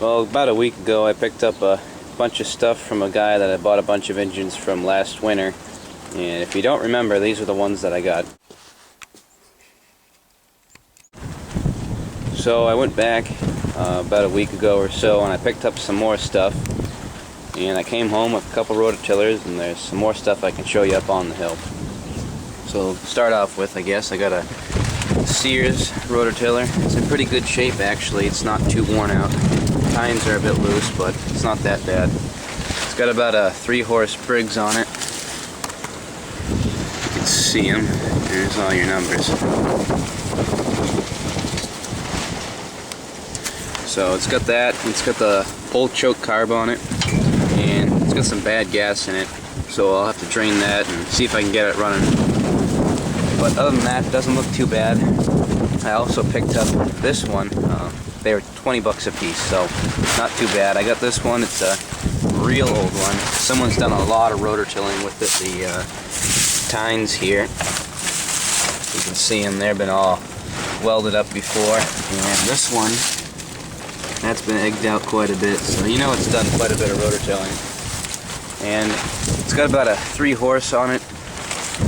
Well, about a week ago I picked up a bunch of stuff from a guy that I bought a bunch of engines from last winter. And if you don't remember, these are the ones that I got. So I went back about a week ago or so and I picked up some more stuff. And I came home with a couple rototillers, and there's some more stuff I can show you up on the hill. So to start off with, I guess, I got a Sears rototiller. It's in pretty good shape actually, it's not too worn out. Tines are a bit loose, but it's not that bad. It's got about a 3-horse Briggs on it. You can see them. There's all your numbers. So it's got that, it's got the old choke carb on it, and it's got some bad gas in it, so I'll have to drain that and see if I can get it running. But other than that, it doesn't look too bad. I also picked up this one. They were 20 bucks a piece, so not too bad. I got this one. It's a real old one. Someone's done a lot of rototilling with it. The tines here, you can see them. They've been all welded up before. And this one, that's been egged out quite a bit, so you know it's done quite a bit of rototilling. And it's got about a 3-horse on it.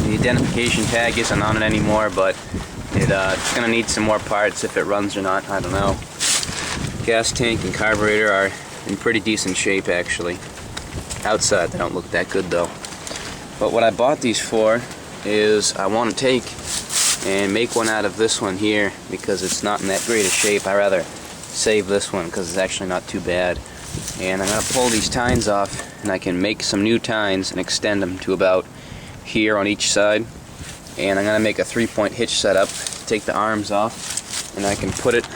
The identification tag isn't on it anymore, but it's going to need some more parts if it runs or not, I don't know. Gas tank and carburetor are in pretty decent shape actually. Outside they don't look that good though. But what I bought these for is I want to take and make one out of this one here because it's not in that great a shape. I rather save this one because it's actually not too bad. And I'm going to pull these tines off and I can make some new tines and extend them to about here on each side. And I'm going to make a 3-point hitch setup, take the arms off, and I can put it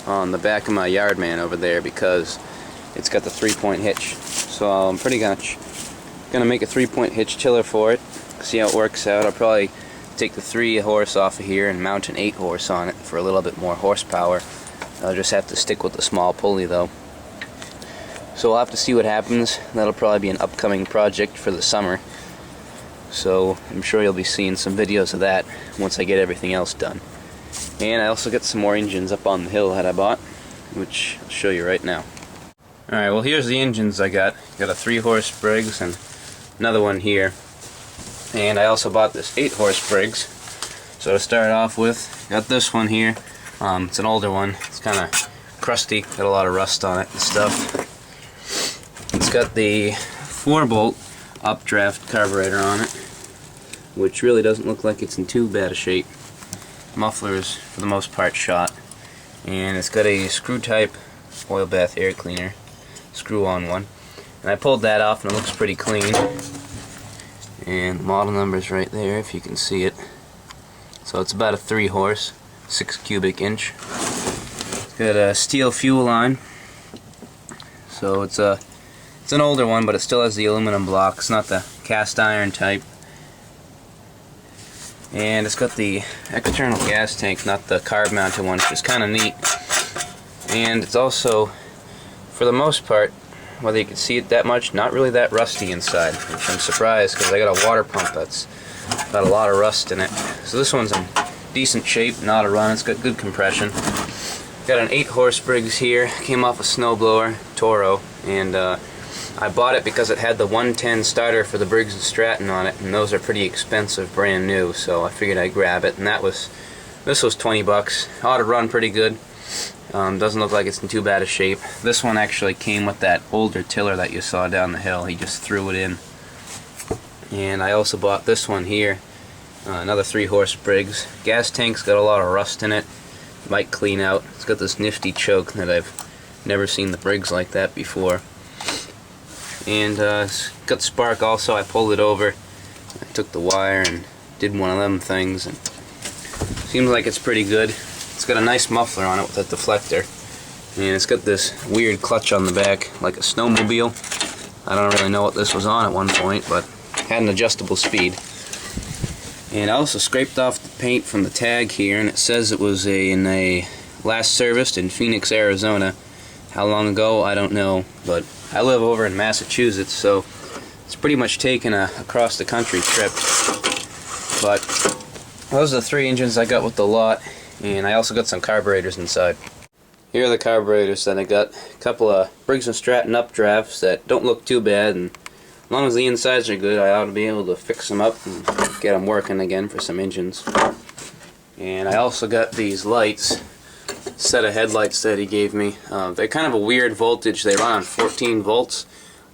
on the back of my Yardman over there because it's got the 3-point hitch. So I'm pretty much going to make a 3-point hitch tiller for it, see how it works out. I'll probably take the 3-horse off of here and mount an 8-horse on it for a little bit more horsepower. I'll just have to stick with the small pulley though. So we'll have to see what happens. That'll probably be an upcoming project for the summer. So I'm sure you'll be seeing some videos of that once I get everything else done. And I also got some more engines up on the hill that I bought, which I'll show you right now. Alright, well here's the engines I got. Got a 3-horse Briggs and another one here. And I also bought this 8-horse Briggs. So to start off with, got this one here. It's an older one. It's kind of crusty, got a lot of rust on it and stuff. It's got the 4-bolt updraft carburetor on it, which really doesn't look like it's in too bad a shape. Muffler is for the most part shot, and it's got a screw type oil bath air cleaner, screw on one, and I pulled that off and it looks pretty clean. And the model number is right there if you can see it. So it's about a 3-horse, 6 cubic inch. It's got a steel fuel line, so it's an older one, but it still has the aluminum block. It's not the cast iron type. And it's got the external gas tank, not the carb mounted one, which is kind of neat. And it's also, for the most part, whether you can see it that much, not really that rusty inside, which I'm surprised because I got a water pump that's got a lot of rust in it. So this one's in decent shape, not a run, it's got good compression. Got an 8-horse Briggs here, came off a snowblower, Toro, and I bought it because it had the 110 starter for the Briggs & Stratton on it, and those are pretty expensive, brand new, so I figured I'd grab it, and this was 20 bucks. Ought to run pretty good. Doesn't look like it's in too bad a shape. This one actually came with that older tiller that you saw down the hill. He just threw it in. And I also bought this one here, another 3-horse Briggs. Gas tank's got a lot of rust in it. Might clean out. It's got this nifty choke that I've never seen the Briggs like that before. And it's got spark also. I pulled it over, I took the wire and did one of them things, and seems like it's pretty good. It's got a nice muffler on it with a deflector, and it's got this weird clutch on the back like a snowmobile. I don't really know what this was on at one point, but had an adjustable speed. And I also scraped off the paint from the tag here, and it says it was in a last serviced in Phoenix, Arizona. How long ago, I don't know, but I live over in Massachusetts, so it's pretty much taken a across the country trip. But those are the 3 engines I got with the lot, and I also got some carburetors inside. here are the carburetors that I got. A couple of Briggs & Stratton updrafts that don't look too bad, and as long as the insides are good, I ought to be able to fix them up and get them working again for some engines. And I also got these lights, set of headlights that he gave me. They're kind of a weird voltage. They run on 14 volts,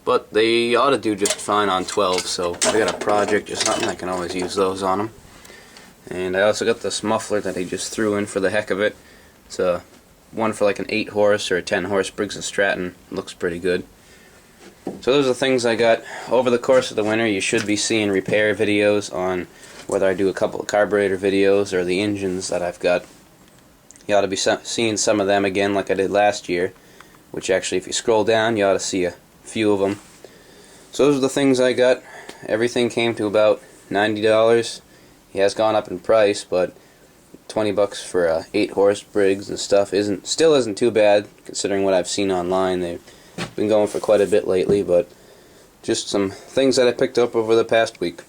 but they ought to do just fine on 12, so if I got a project or something, I can always use those on them. And I also got this muffler that he just threw in for the heck of it. It's a one for like an 8 horse or a 10 horse Briggs & Stratton. Looks pretty good. So those are the things I got. Over the course of the winter, you should be seeing repair videos on whether I do a couple of carburetor videos or the engines that I've got. You ought to be seeing some of them again like I did last year, which actually if you scroll down you ought to see a few of them. So those are the things I got. Everything came to about $90. He has gone up in price, but $20 for a 8 horse Briggs and stuff still isn't too bad considering what I've seen online. They've been going for quite a bit lately, but just some things that I picked up over the past week.